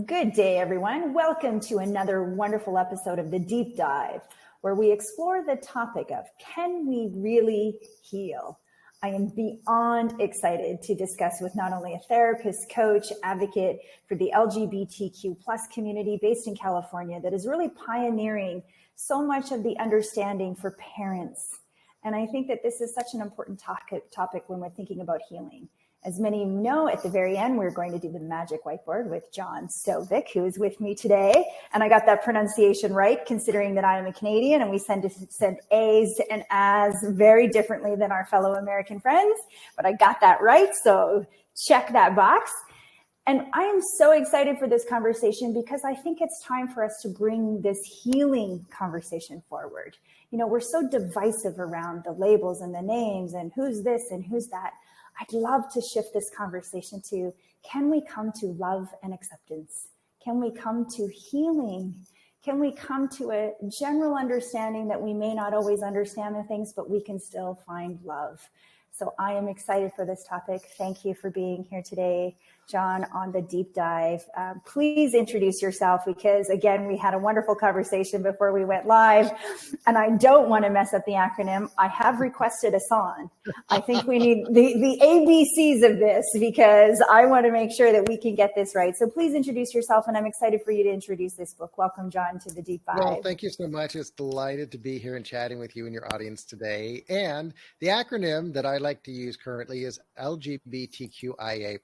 Good day, everyone. Welcome to another wonderful episode of The Deep Dive, where we explore the topic of, can we really heal? I am beyond excited to discuss with not only a therapist, coach, advocate for the LGBTQ plus community based in California that is really pioneering so much of the understanding for parents. And I think that this is such an important topic when we're thinking about healing. As many of you know, at the very end, we're going to do the magic whiteboard with John Sovec, who is with me today. And I got that pronunciation right, considering that I am a Canadian and we send A's and As very differently than our fellow American friends. But I got that right, so check that box. And I am so excited for this conversation because I think it's time for us to bring this healing conversation forward. You know, we're so divisive around the labels and the names and who's this and who's that. I'd love to shift this conversation to, can we come to love and acceptance? Can we come to healing? Can we come to a general understanding that we may not always understand the things, but we can still find love? So I am excited for this topic. Thank you for being here today, John, on the deep dive. Please introduce yourself because, again, we had a wonderful conversation before we went live, and I don't want to mess up the acronym. I have requested a song. I think we need the ABCs of this because I want to make sure that we can get this right. So please introduce yourself, and I'm excited for you to introduce this book. Welcome, John, to the deep dive. Well, thank you so much. It's delighted to be here and chatting with you and your audience today. And the acronym that I like to use currently is LGBTQIA+.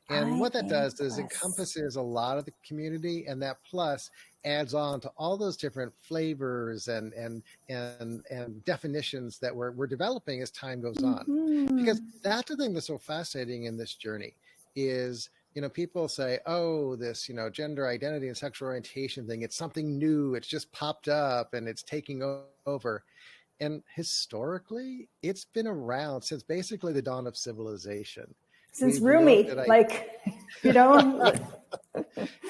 And what that does is encompasses a lot of the community, and that plus adds on to all those different flavors and definitions that we're developing as time goes on. Because that's the thing that's so fascinating in this journey is, you know, people say, oh, this, you know, gender identity and sexual orientation thing, it's something new. It's just popped up and it's taking over. And historically, it's been around since basically the dawn of civilization. Since Rumi, you know.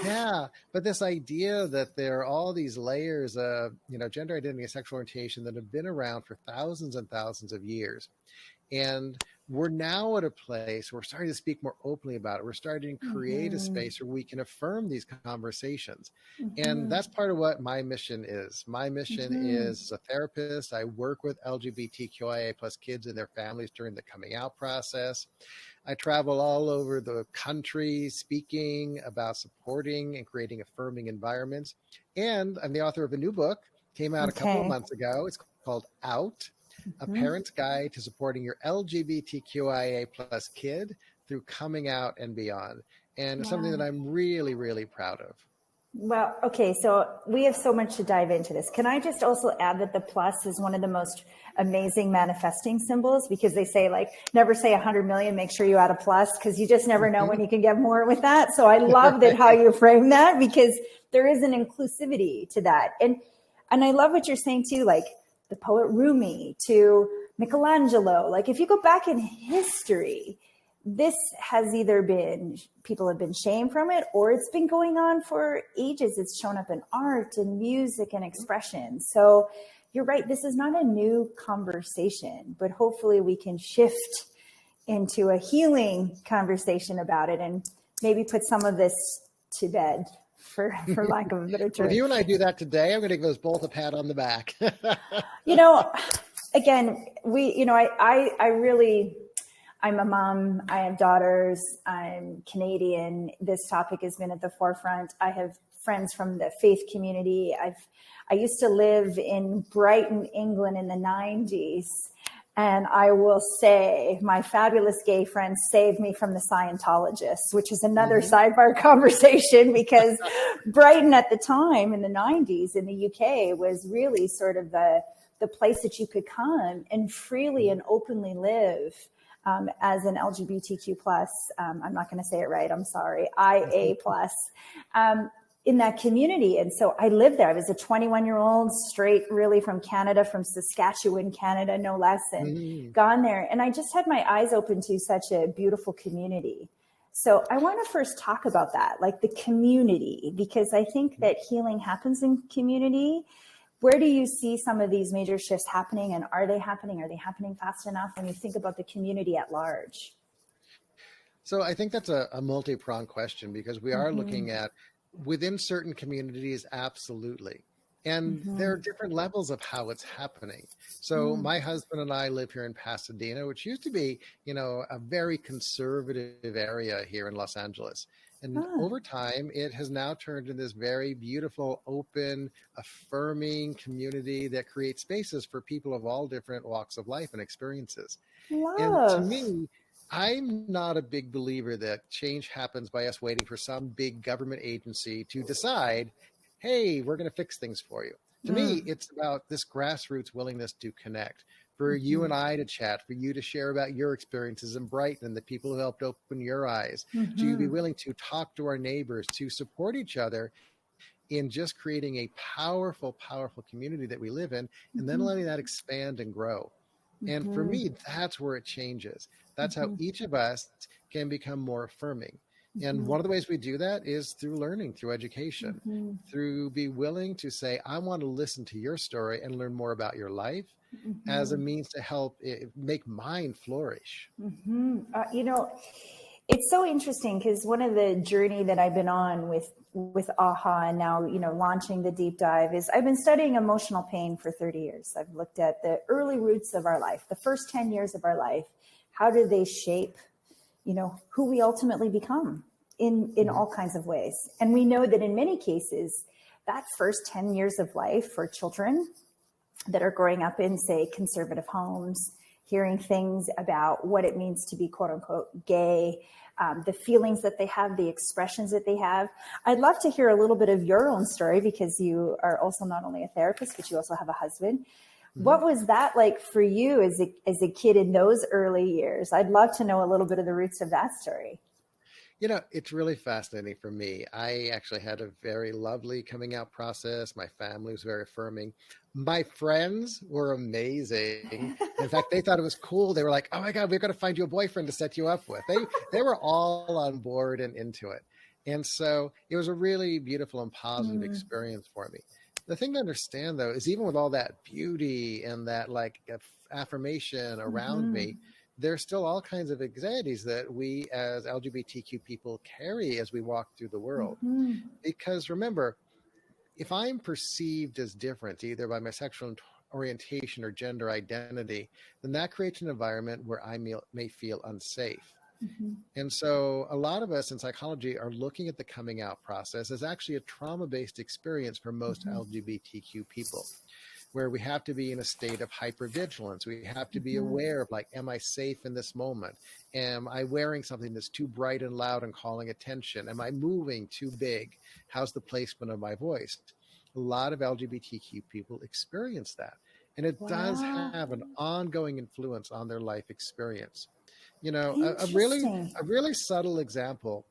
Yeah, but this idea that there are all these layers of, you know, gender identity and sexual orientation that have been around for thousands and thousands of years. And we're now at a place where we're starting to speak more openly about it. We're starting to create a space where we can affirm these conversations. And that's part of what my mission is. My mission is, as a therapist, I work with LGBTQIA plus kids and their families during the coming out process. I travel all over the country speaking about supporting and creating affirming environments. And I'm the author of a new book, came out a couple of months ago. It's called Out, A Parent's Guide to Supporting Your LGBTQIA plus kid through coming out and beyond. And it's something that I'm really, really proud of. Well, okay, so we have so much to dive into this. Can I just also add that the plus is one of the most amazing manifesting symbols, because they say, like, never say 100 million, make sure you add a plus, because you just never know when you can get more with that. So I love that how you frame that, because there is an inclusivity to that. And I love what you're saying too, like the poet Rumi to Michelangelo. Like if you go back in history, this has either been, people have been shamed from it, or it's been going on for ages. It's shown up in art and music and expression. So you're right, this is not a new conversation, but hopefully we can shift into a healing conversation about it and maybe put some of this to bed, for lack of a better term. If you and I do that today, I'm going to give us both a pat on the back. You know, again, I'm a mom, I have daughters, I'm Canadian. This topic has been at the forefront. I have friends from the faith community. I used to live in Brighton, England in the 90s. And I will say my fabulous gay friends saved me from the Scientologists, which is another sidebar conversation, because Brighton at the time in the 90s in the UK was really sort of the place that you could come and freely and openly live. As an LGBTQ plus, I'm not going to say it right, I'm sorry, IA plus, in that community. And so I lived there. I was a 21-year-old straight really from Canada, from Saskatchewan, Canada, no less, and gone there. And I just had my eyes open to such a beautiful community. So I want to first talk about that, like the community, because I think that healing happens in community. Where do you see some of these major shifts happening, and are they happening? Are they happening fast enough when you think about the community at large? So I think that's a multi-pronged question because we are Mm-hmm. looking at within certain communities, absolutely. And there Mm-hmm. are different levels of how it's happening. So Mm. my husband and I live here in Pasadena, which used to be, a very conservative area here in Los Angeles. And Ah, over time, it has now turned into this very beautiful, open, affirming community that creates spaces for people of all different walks of life and experiences. And to love. me, I'm not a big believer that change happens by us waiting for some big government agency to decide, hey, we're going to fix things for you. To me, Mm. it's about this grassroots willingness to connect, for you Mm-hmm. and I to chat, for you to share about your experiences in Brighton and the people who helped open your eyes, to be Mm-hmm. willing to talk to our neighbors, to support each other in just creating a powerful, powerful community that we live in, and then Mm-hmm. letting that expand and grow. And for Mm-hmm. me, that's where it changes. That's how Mm-hmm. each of us can become more affirming. And Mm-hmm. one of the ways we do that is through learning, through education, Mm-hmm. through be willing to say, I want to listen to your story and learn more about your life as a Mm-hmm. means to help make mine flourish. Mm-hmm. It's so interesting because one of the journey that I've been on with AHA and now launching the deep dive is I've been studying emotional pain for 30 years. I've looked at the early roots of our life, the first 10 years of our life. How do they shape who we ultimately become in Mhm. all kinds of ways? And we know that in many cases, that first 10 years of life for children that are growing up in, say, conservative homes, hearing things about what it means to be quote unquote gay, the feelings that they have, the expressions that they have. I'd love to hear a little bit of your own story because you are also not only a therapist, but you also have a husband. Mhm. What was that like for you as a kid in those early years? I'd love to know a little bit of the roots of that story. It's really fascinating for me. I actually had a very lovely coming out process. My family was very affirming. My friends were amazing. In fact, they thought it was cool. They were like, "Oh my God, we've got to find you a boyfriend to set you up with." They were all on board and into it. And so it was a really beautiful and positive Mm, experience for me. The thing to understand though is even with all that beauty and that like affirmation around mm-hmm, me, there's still all kinds of anxieties that we as LGBTQ people carry as we walk through the world. mm-hmm. Because remember, if I'm perceived as different, either by my sexual orientation or gender identity, then that creates an environment where I may feel unsafe. Mm-hmm. And so a lot of us in psychology are looking at the coming out process as actually a trauma based experience for most Mm-hmm. LGBTQ people, where we have to be in a state of hypervigilance. We have to be Mm-hmm. aware of like, am I safe in this moment? Am I wearing something that's too bright and loud and calling attention? Am I moving too big? How's the placement of my voice? A lot of LGBTQ people experience that. And it does Wow. have an ongoing influence on their life experience. Interesting. A really subtle example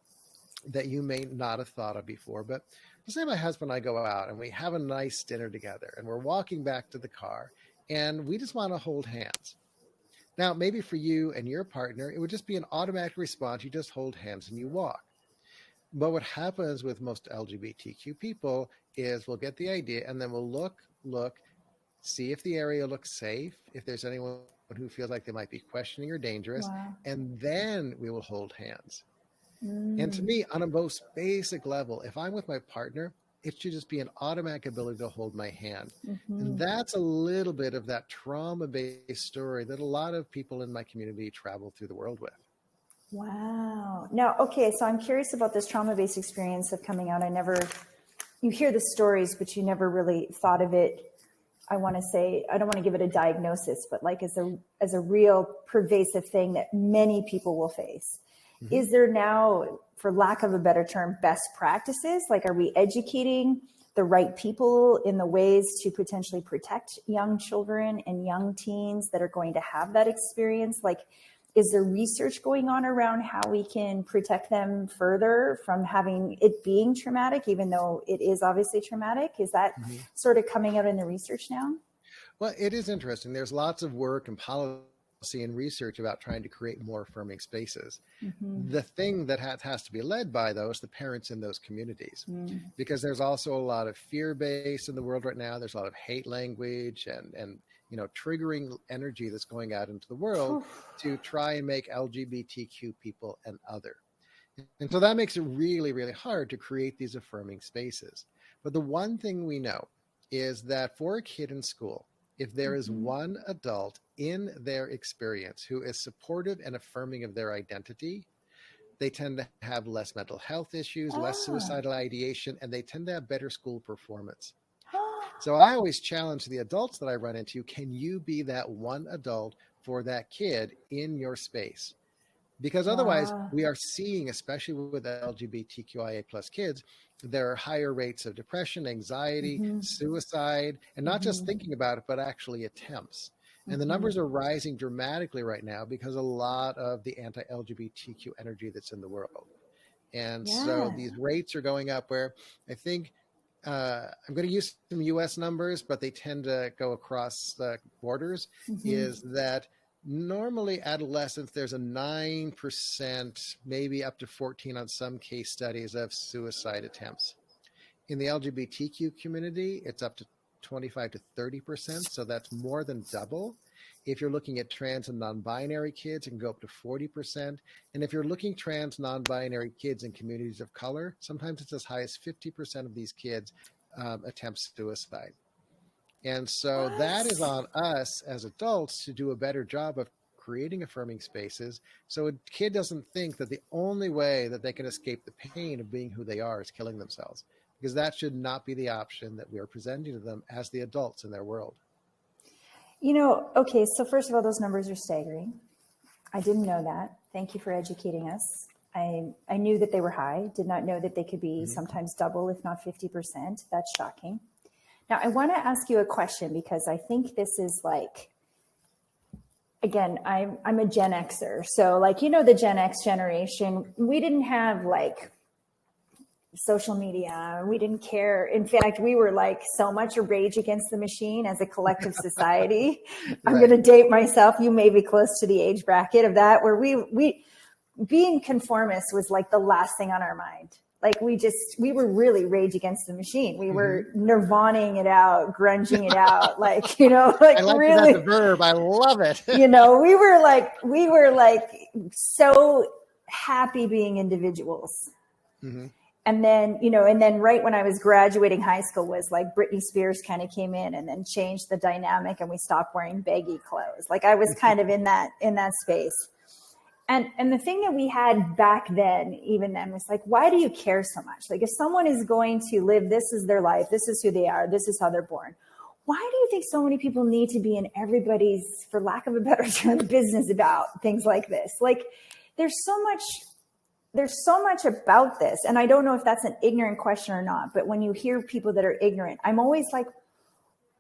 that you may not have thought of before. But let's say my husband and I go out and we have a nice dinner together and we're walking back to the car and we just want to hold hands. Now, maybe for you and your partner, it would just be an automatic response. You just hold hands and you walk. But what happens with most LGBTQ people is we'll get the idea and then we'll look, see if the area looks safe, if there's anyone who feels like they might be questioning or dangerous, Wow. and then we will hold hands. And to Mm. me, on a most basic level, if I'm with my partner, it should just be an automatic ability to hold my hand. And Mm-hmm. that's a little bit of that trauma based story that a lot of people in my community travel through the world with. Wow. Now, okay, so I'm curious about this trauma-based experience of coming out. You hear the stories, but you never really thought of it. I want to say, I don't want to give it a diagnosis, but like as a real pervasive thing that many people will face. Mm-hmm. Is there now, for lack of a better term, best practices? Like, are we educating the right people in the ways to potentially protect young children and young teens that are going to have that experience? Like, is there research going on around how we can protect them further from having it being traumatic, even though it is obviously traumatic? Is that Mm-hmm. sort of coming out in the research now? Well, it is interesting. There's lots of work and policy and research about trying to create more affirming spaces. Mm-hmm. The thing that has to be led by those the parents in those communities, Mm. because there's also a lot of fear based in the world right now. There's a lot of hate language and triggering energy that's going out into the world to try and make LGBTQ people an other. And so that makes it really, really hard to create these affirming spaces. But the one thing we know is that for a kid in school, if there is one adult in their experience who is supportive and affirming of their identity, they tend to have less mental health issues, less suicidal ideation, and they tend to have better school performance. So I always challenge the adults that I run into, can you be that one adult for that kid in your space? Because otherwise we are seeing, especially with LGBTQIA plus kids, there are higher rates of depression, anxiety, suicide, and not just thinking about it, but actually attempts. And the numbers are rising dramatically right now because a lot of the anti-LGBTQ energy that's in the world. And so these rates are going up where I think I'm going to use some US numbers, but they tend to go across the borders, is that normally adolescents, there's a 9%, maybe up to 14 on some case studies of suicide attempts. In the LGBTQ community, it's up to 25 to 30%. So that's more than double. If you're looking at trans and non-binary kids, it can go up to 40%. And if you're looking trans, non-binary kids in communities of color, sometimes it's as high as 50% of these kids attempt suicide. And so that is on us as adults to do a better job of creating affirming spaces so a kid doesn't think that the only way that they can escape the pain of being who they are is killing themselves, because that should not be the option that we are presenting to them as the adults in their world. Okay, so first of all, those numbers are staggering. I didn't know that. Thank you for educating us. I knew that they were high, did not know that they could be sometimes double, if not 50%. That's shocking. Now, I want to ask you a question because I think this is like, again, I'm a Gen Xer. So the Gen X generation, we didn't have social media. We didn't care. In fact, we were so much a rage against the machine as a collective society. I'm going to date myself. You may be close to the age bracket of that, where we being conformist was the last thing on our mind. We were really rage against the machine. We were nirvaning it out, grunging it out. I like really, that verb. I love it. we were so happy being individuals. And then, right when I was graduating high school was Britney Spears kind of came in and then changed the dynamic and we stopped wearing baggy clothes. I was kind of in that space. And the thing that we had back then, even then, was why do you care so much? If someone is going to live, this is their life, this is who they are, this is how they're born. Why do you think so many people need to be in everybody's, for lack of a better term, business about things like this? There's so much about this. And I don't know if that's an ignorant question or not, but when you hear people that are ignorant, I'm always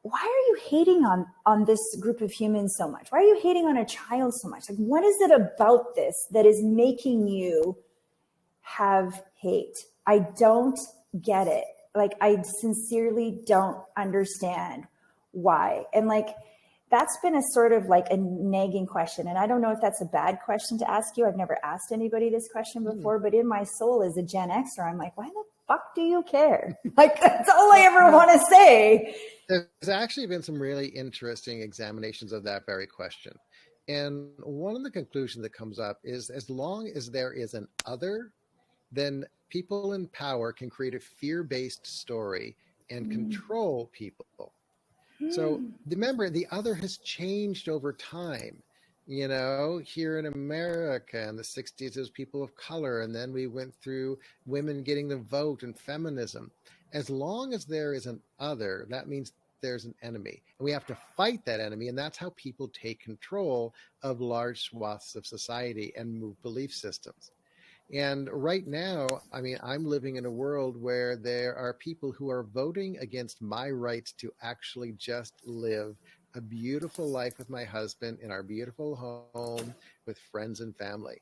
why are you hating on this group of humans so much? Why are you hating on a child so much? What is it about this that is making you have hate? I don't get it. I sincerely don't understand why. And that's been a sort of a nagging question. And I don't know if that's a bad question to ask you. I've never asked anybody this question before, but in my soul as a Gen Xer, I'm why the fuck do you care? That's all I ever want to say. There's actually been some really interesting examinations of that very question. And one of the conclusions that comes up is as long as there is an other, then people in power can create a fear-based story and control people. So remember, the other has changed over time. Here in America in the 60s, there's people of color, and then we went through women getting the vote and feminism. As long as there is an other, that means there's an enemy. And we have to fight that enemy, and that's how people take control of large swaths of society and move belief systems. And right now, I'm living in a world where there are people who are voting against my rights to actually just live a beautiful life with my husband in our beautiful home with friends and family.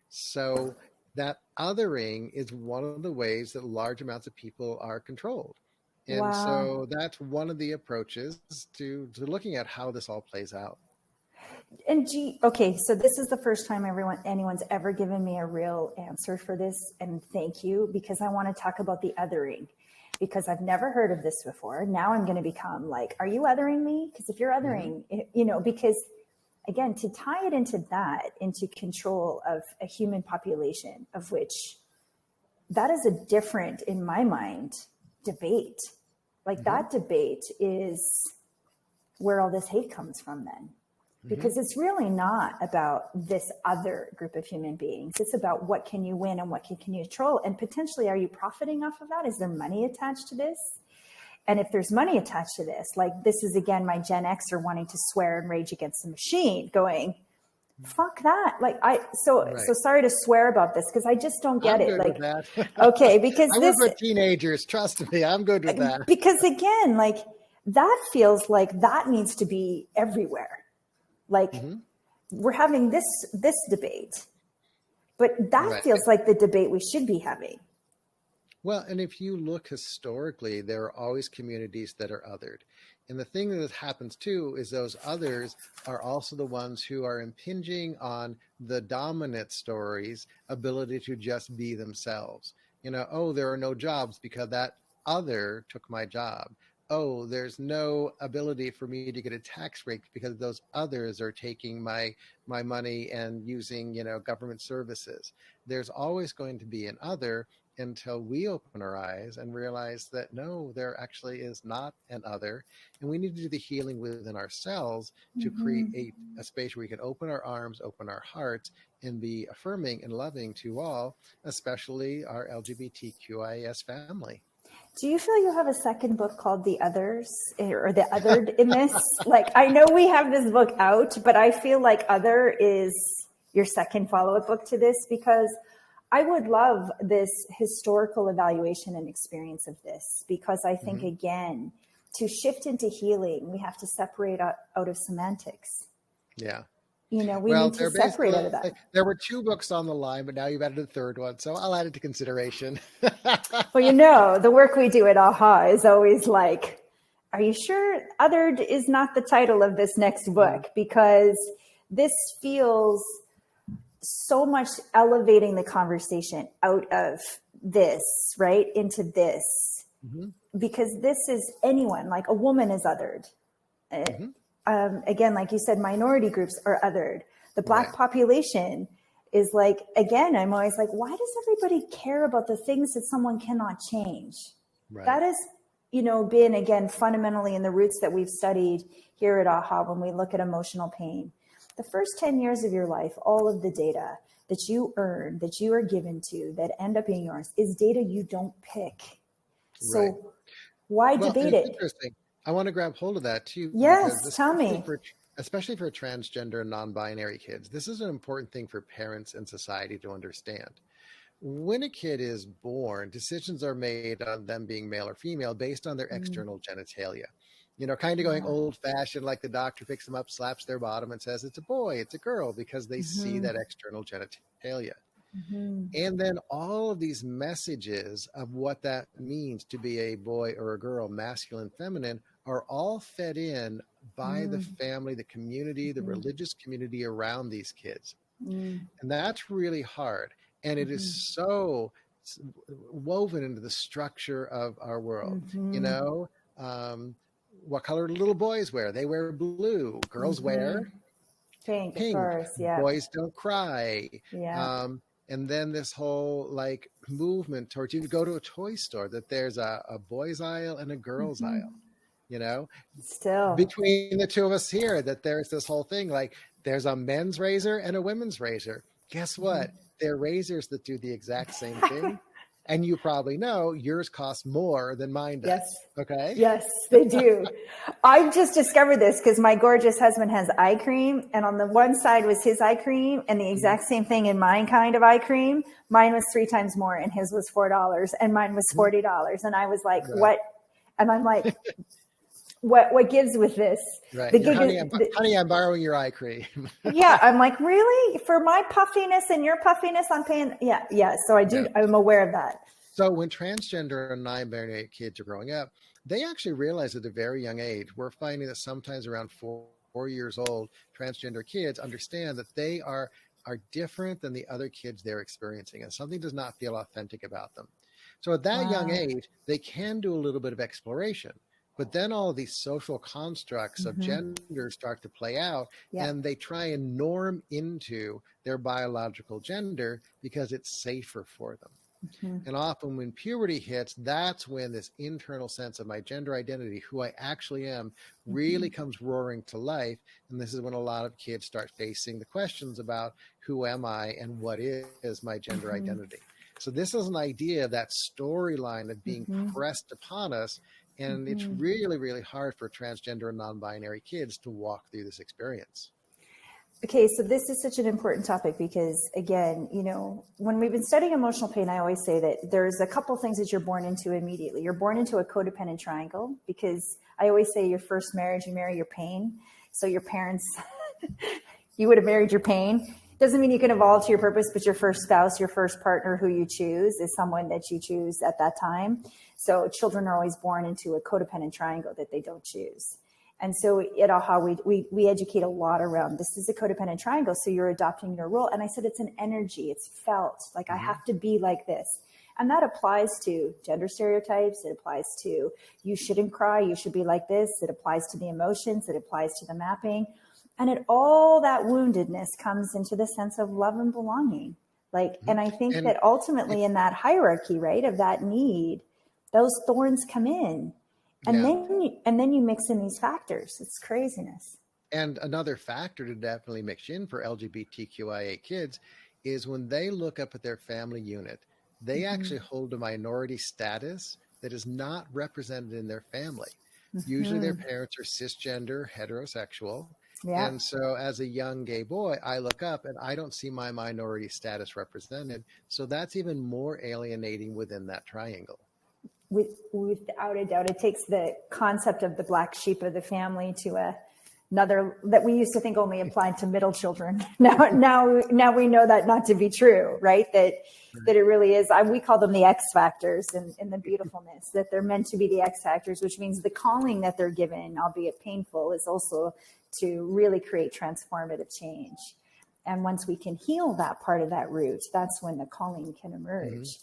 So that othering is one of the ways that large amounts of people are controlled. And so that's one of the approaches to looking at how this all plays out. And okay, so this is the first time anyone's ever given me a real answer for this, and thank you, because I want to talk about the othering. because I've never heard of this before. Now I'm going to become like, are you othering me? Because if you're othering, because again, to tie it into control of a human population, of which that is a different, in my mind, debate. Like that debate is where all this hate comes from then. Because it's really not about this other group of human beings. It's about what can you win and what can you control? And potentially, are you profiting off of that? Is there money attached to this? And if there's money attached to this, like this is, again, my Gen Xer wanting to swear and rage against the machine going, fuck that. Like so sorry to swear about this because I just don't get I'm it. good Like, with that. okay, because I work with teenagers. Trust me, I'm good with that. Because again, like that feels like that needs to be everywhere. Like we're having this debate, but that feels like the debate we should be having. Well, and if you look historically, there are always communities that are othered. And the thing that happens too is those others are also the ones who are impinging on the dominant story's ability to just be themselves. Oh, there are no jobs because that other took my job. Oh, there's no ability for me to get a tax break because those others are taking my money and using, government services. There's always going to be an other until we open our eyes and realize that no, there actually is not an other. And we need to do the healing within ourselves to create a space where we can open our arms, open our hearts, and be affirming and loving to all, especially our LGBTQIA family. Do you feel you have a second book called The Others or The Othered in this? Like, I know we have this book out, but I feel like Other is your second follow-up book to this because I would love this historical evaluation and experience of this because I think, again, to shift into healing, we have to separate out of semantics. Yeah. We need to separate out of that. There were two books on the line, but now you've added a third one, so I'll add it to consideration. Well, the work we do at AHA is always like, are you sure Othered is not the title of this next book? Because this feels so much elevating the conversation out of this, right, into this. Because this is anyone, like a woman is othered. Again, like you said, minority groups are othered. The Black population is like, again, I'm always like, why does everybody care about the things that someone cannot change? That is, been, again, fundamentally in the roots that we've studied here at AHA when we look at emotional pain. The first 10 years of your life, all of the data that you earn, that you are given to, that end up being yours, is data you don't pick. So why debate it? Interesting. I want to grab hold of that too. Yes, tell me. Especially for transgender and non-binary kids, this is an important thing for parents and society to understand. When a kid is born, decisions are made on them being male or female based on their external genitalia. Kind of going old-fashioned, like the doctor picks them up, slaps their bottom, and says it's a boy, it's a girl, because they see that external genitalia. And then all of these messages of what that means to be a boy or a girl, masculine, feminine, are all fed in by the family, the community, the religious community around these kids. And that's really hard. And it is so woven into the structure of our world. What color do little boys wear? They wear blue. Girls wear pink. Of course, yeah. Boys don't cry. Yeah. And then this whole movement towards, you go to a toy store, that there's a boys aisle and a girls aisle. Still between the two of us here, that there's this whole thing, like there's a men's razor and a women's razor. Guess what? They're razors that do the exact same thing. And you probably know yours costs more than mine does. Yes. Okay. Yes, they do. I've just discovered this because my gorgeous husband has eye cream, and on the one side was his eye cream, and the exact same thing in mine kind of eye cream. Mine was 3 times more, and his was $4, and mine was $40. And I was like, "What?" And I'm like, "What gives with this?" Right. Honey, I'm borrowing your eye cream. Yeah, I'm like, really? For my puffiness and your puffiness, I'm paying. Yeah. So I do. Yeah. I'm aware of that. So when transgender and non-binary kids are growing up, they actually realize at a very young age, we're finding that sometimes around 4 years old, transgender kids understand that they are different than the other kids they're experiencing, and something does not feel authentic about them. So at that young Wow. age, they can do a little bit of exploration. But then all of these social constructs of Mm-hmm. gender start to play out, Yeah. and they try and norm into their biological gender because it's safer for them. Mm-hmm. And often when puberty hits, that's when this internal sense of my gender identity, who I actually am, Mm-hmm. really comes roaring to life. And this is when a lot of kids start facing the questions about who am I and what is my gender Mm-hmm. identity. So this is an idea of that storyline of being Mm-hmm. pressed upon us. And it's Mm-hmm. really, really hard for transgender and non-binary kids to walk through this experience. Okay, so this is such an important topic because, again, when we've been studying emotional pain, I always say that there's a couple things that you're born into immediately. You're born into a codependent triangle because I always say your first marriage, you marry your pain. So your parents, you would have married your pain. Doesn't mean you can evolve to your purpose, but your first spouse, your first partner who you choose is someone that you choose at that time. So children are always born into a codependent triangle that they don't choose. And so at AHA, we educate a lot around this is a codependent triangle. So you're adopting your role. And I said, it's an energy. It's felt like I have to be like this. And that applies to gender stereotypes. It applies to you shouldn't cry. You should be like this. It applies to the emotions. It applies to the mapping. And all that woundedness comes into the sense of love and belonging. And I think And that ultimately in that hierarchy, right, of that need, those thorns come in. And yeah. then you mix in these factors. It's craziness. And another factor to definitely mix in for LGBTQIA kids is when they look up at their family unit, they actually hold a minority status that is not represented in their family. Usually their parents are cisgender, heterosexual. Yeah. And so as a young gay boy, I look up and I don't see my minority status represented. So that's even more alienating within that triangle. Without a doubt, it takes the concept of the black sheep of the family to another that we used to think only applied to middle children. Now we know that not to be true, right? That it really is. We call them the X factors in the beautifulness, that they're meant to be the X factors, which means the calling that they're given, albeit painful, is also to really create transformative change. And once we can heal that part of that root, that's when the calling can emerge.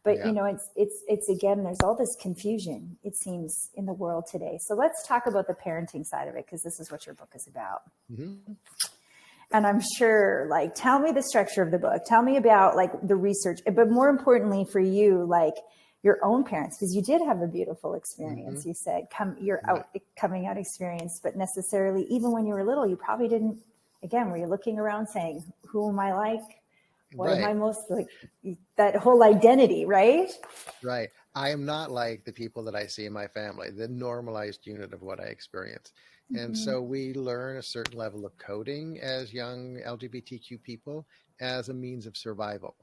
But Yeah. it's again, there's all this confusion, it seems, in the world today. So let's talk about the parenting side of it, because this is what your book is about. And I'm sure, tell me the structure of the book. Tell me about the research, but more importantly for you, your own parents, because you did have a beautiful experience. You said coming out experience, but necessarily even when you were little, you probably didn't. Again, were you looking around saying, "Who am I like? What am I most like?" That whole identity, right? Right. I am not like the people that I see in my family, the normalized unit of what I experience. And so we learn a certain level of coding as young LGBTQ people as a means of survival.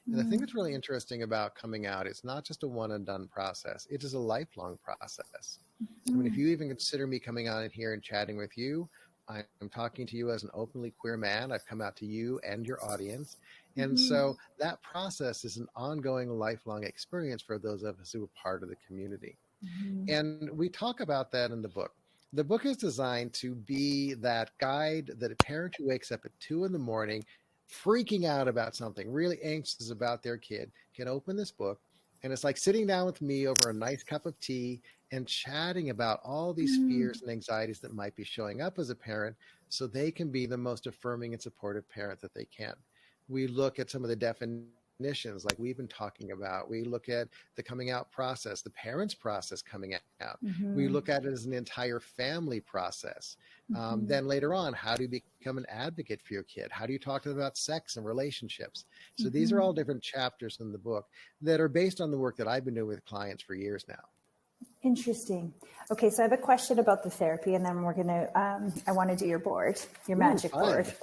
And the thing that's really interesting about coming out, it's not just a one and done process. It is a lifelong process. I mean, if you even consider me coming on in here and chatting with you, I'm talking to you as an openly queer man. I've come out to you and your audience. And so that process is an ongoing, lifelong experience for those of us who are part of the community. And we talk about that in the book. The book is designed to be that guide that a parent who wakes up at 2 a.m, freaking out about something, really anxious about their kid, can open this book. And it's like sitting down with me over a nice cup of tea and chatting about all these fears and anxieties that might be showing up as a parent so they can be the most affirming and supportive parent that they can. We look at some of the definitions like we've been talking about. We look at the coming out process, the parents' process coming out. We look at it as an entire family process. Then later on, how do you become an advocate for your kid? How do you talk to them about sex and relationships? So these are all different chapters in the book that are based on the work that I've been doing with clients for years now. Interesting. Okay, so I have a question about the therapy, and then we're going to, I want to do your board, your magic board.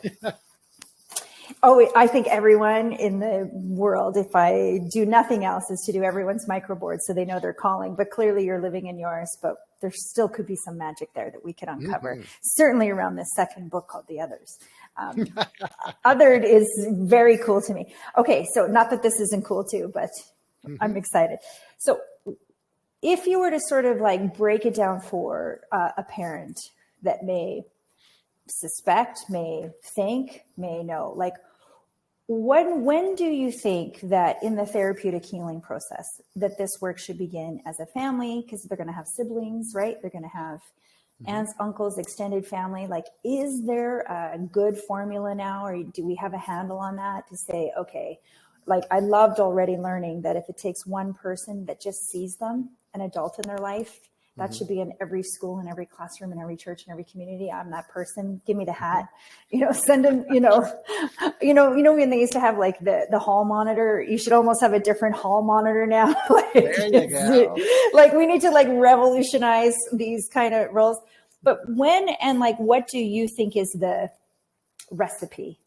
Oh, I think everyone in the world, if I do nothing else, is to do everyone's microboard so they know they're calling. But clearly you're living in yours, but there still could be some magic there that we could uncover. Certainly around this second book called The Others. Othered is very cool to me. Okay, so not that this isn't cool too, but I'm excited. So if you were to sort of break it down for a parent that may suspect, may think, may know, When do you think that in the therapeutic healing process that this work should begin as a family? Because they're going to have siblings, right? They're going to have aunts, uncles, extended family. Like, is there a good formula now, or do we have a handle on that to say, okay, like I loved already learning that if it takes one person that just sees them, an adult in their life, that should be in every school and every classroom and every church and every community. I'm that person. Give me the hat. Send them. When they used to have like the hall monitor. You should almost have a different hall monitor now. There you go. Like we need to like revolutionize these kind of roles. But when and like, what do you think is the recipe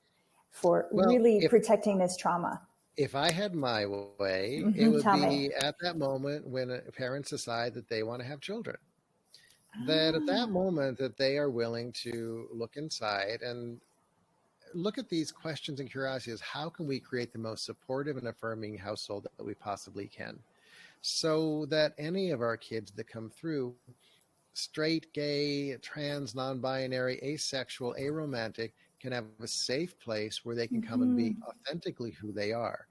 for really protecting this trauma? If I had my way, it would be at that moment when parents decide that they want to have children. That at that moment that they are willing to look inside and look at these questions and curiosities. How can we create the most supportive and affirming household that we possibly can? So that any of our kids that come through, straight, gay, trans, non-binary, asexual, aromantic, can have a safe place where they can come and be authentically who they are.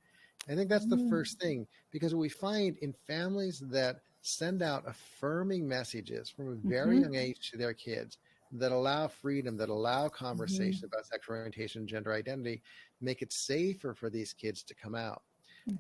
I think that's the first thing, because what we find in families that send out affirming messages from a very young age to their kids, that allow freedom, that allow conversation about sexual orientation and gender identity, make it safer for these kids to come out.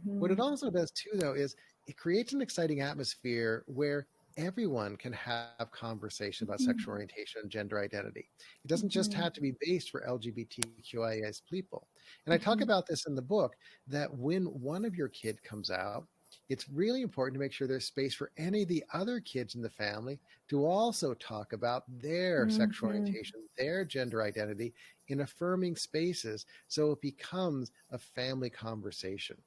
What it also does too, though, is it creates an exciting atmosphere where everyone can have conversation about sexual orientation and gender identity. It doesn't just have to be based for LGBTQIA people. And I talk about this in the book, that when one of your kid comes out, it's really important to make sure there's space for any of the other kids in the family to also talk about their sexual orientation, their gender identity in affirming spaces, so it becomes a family conversation.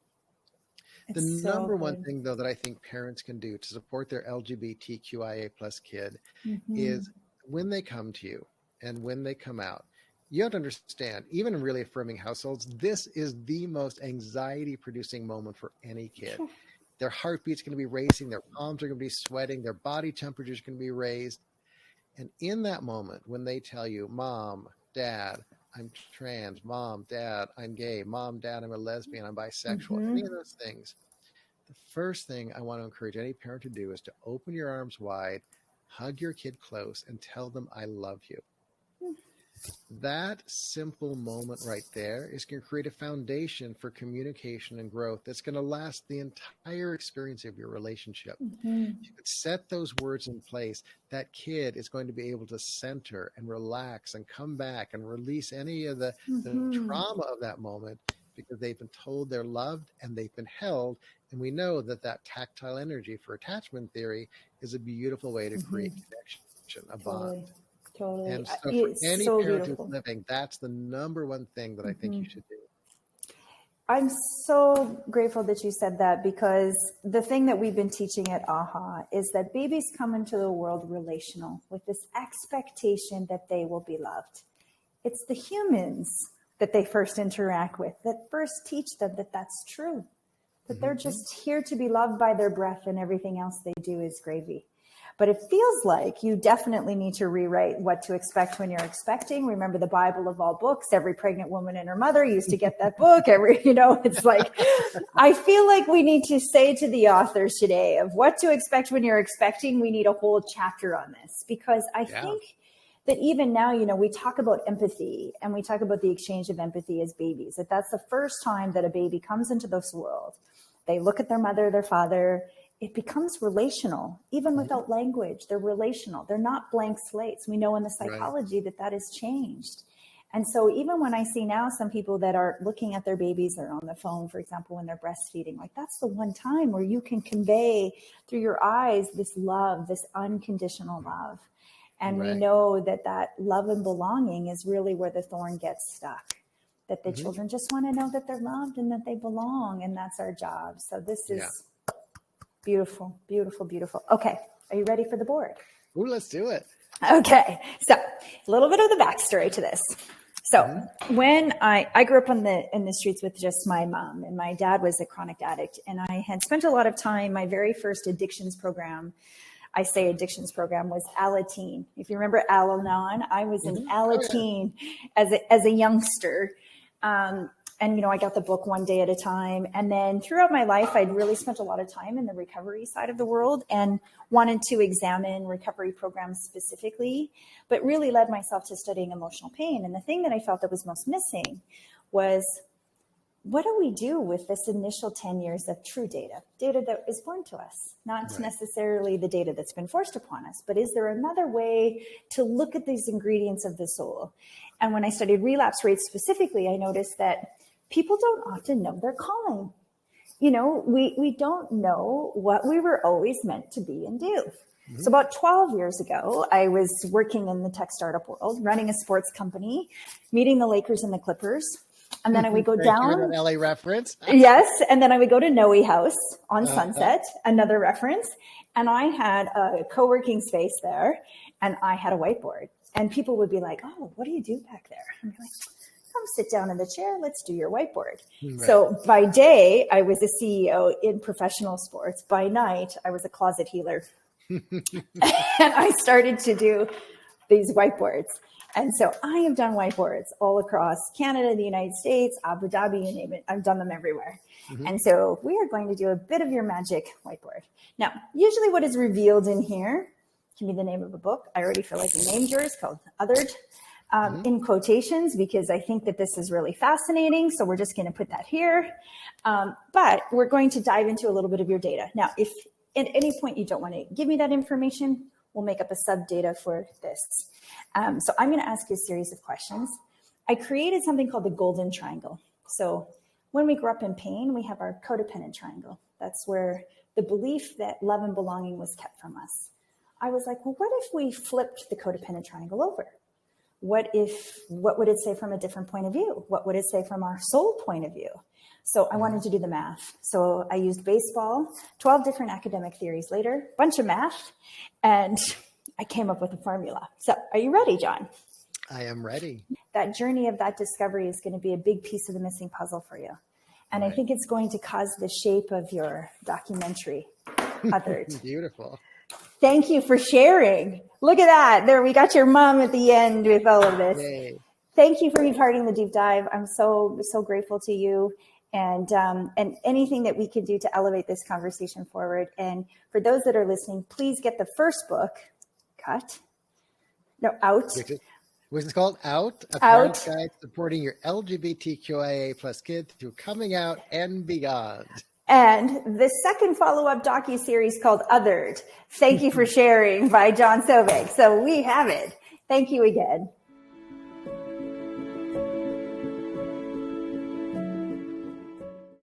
The number one thing, though, that I think parents can do to support their LGBTQIA plus kid is when they come to you and when they come out, you have to understand, even in really affirming households, this is the most anxiety producing moment for any kid. Their heartbeat's going to be racing, their palms are going to be sweating, their body temperature's going to be raised. And in that moment, when they tell you, Mom, Dad, I'm trans, Mom, Dad, I'm gay, Mom, Dad, I'm a lesbian, I'm bisexual, any of those things, the first thing I want to encourage any parent to do is to open your arms wide, hug your kid close, and tell them, I love you. That simple moment right there is going to create a foundation for communication and growth that's going to last the entire experience of your relationship. If you could set those words in place, that kid is going to be able to center and relax and come back and release any of the trauma of that moment, because they've been told they're loved and they've been held. And we know that that tactile energy for attachment theory is a beautiful way to create connection, a bond. Totally. And so for It's any so parent beautiful. who's living, that's the number one thing that I think you should do. I'm so grateful that you said that, because the thing that we've been teaching at AHA is that babies come into the world relational with this expectation that they will be loved. It's the humans that they first interact with that first teach them that that's true, that they're just here to be loved by their breath and everything else they do is gravy. But it feels like you definitely need to rewrite what to expect when you're expecting. Remember the Bible of all books. Every pregnant woman and her mother used to get that book. It's like, I feel like we need to say to the authors today of what to expect when you're expecting. We need a whole chapter on this, because I think that even now, we talk about empathy and we talk about the exchange of empathy as babies, that's the first time that a baby comes into this world. They look at their mother, their father. It becomes relational, even without language. They're relational. They're not blank slates. We know in the psychology that is changed. And so even when I see now some people that are looking at their babies or on the phone, for example, when they're breastfeeding, like that's the one time where you can convey through your eyes this love, this unconditional love. And we know that love and belonging is really where the thorn gets stuck, that the children just want to know that they're loved and that they belong. And that's our job. So this is beautiful, beautiful, beautiful. Okay. Are you ready for the board? Ooh, let's do it. Okay. So a little bit of the backstory to this. So when I grew up in the streets with just my mom, and my dad was a chronic addict, and I had spent a lot of time, my very first addictions program, was Alateen. If you remember Al-Anon, I was in Alateen as a youngster. And, I got the book one day at a time. And then throughout my life, I'd really spent a lot of time in the recovery side of the world and wanted to examine recovery programs specifically, but really led myself to studying emotional pain. And the thing that I felt that was most missing was, what do we do with this initial 10 years of true data that is born to us, not necessarily the data that's been forced upon us, but is there another way to look at these ingredients of the soul? And when I studied relapse rates specifically, I noticed that people don't often know their calling. We don't know what we were always meant to be and do. Mm-hmm. So about 12 years ago, I was working in the tech startup world, running a sports company, meeting the Lakers and the Clippers. And then I would go down. LA reference. Yes. And then I would go to Noe House on Sunset, another reference. And I had a co-working space there and I had a whiteboard. And people would be like, oh, what do you do back there? I'm like, come sit down in the chair. Let's do your whiteboard. Right. So by day, I was a CEO in professional sports. By night, I was a closet healer. And I started to do these whiteboards. And so I have done whiteboards all across Canada, the United States, Abu Dhabi, you name it. I've done them everywhere. Mm-hmm. And so we are going to do a bit of your magic whiteboard. Now, usually what is revealed in here can be the name of a book. I already feel like I named yours, called Othered, in quotations, because I think that this is really fascinating. So we're just going to put that here. But we're going to dive into a little bit of your data. Now, if at any point you don't want to give me that information, we'll make up a sub data for this. So I'm going to ask you a series of questions. I created something called the golden triangle. So when we grow up in pain, we have our codependent triangle. That's where the belief that love and belonging was kept from us. I was like, well, what if we flipped the codependent triangle over? What would it say from a different point of view? What would it say from our soul point of view? So I wanted to do the math. So I used baseball, 12 different academic theories later, bunch of math, and I came up with a formula. So are you ready, John? I am ready. That journey of that discovery is going to be a big piece of the missing puzzle for you. And I think it's going to cause the shape of your documentary, Othered. Beautiful. Thank you for sharing. Look at that. There, we got your mom at the end with all of this. Yay. Thank you for being part of the deep dive. I'm so grateful to you. And anything that we can do to elevate this conversation forward. And for those that are listening, please get the first book, Out. Which is called Out, a parent's guide supporting your LGBTQIA plus kid through coming out and beyond. And the second follow-up docu-series called Othered. Thank you for sharing by John Sovec. So we have it. Thank you again.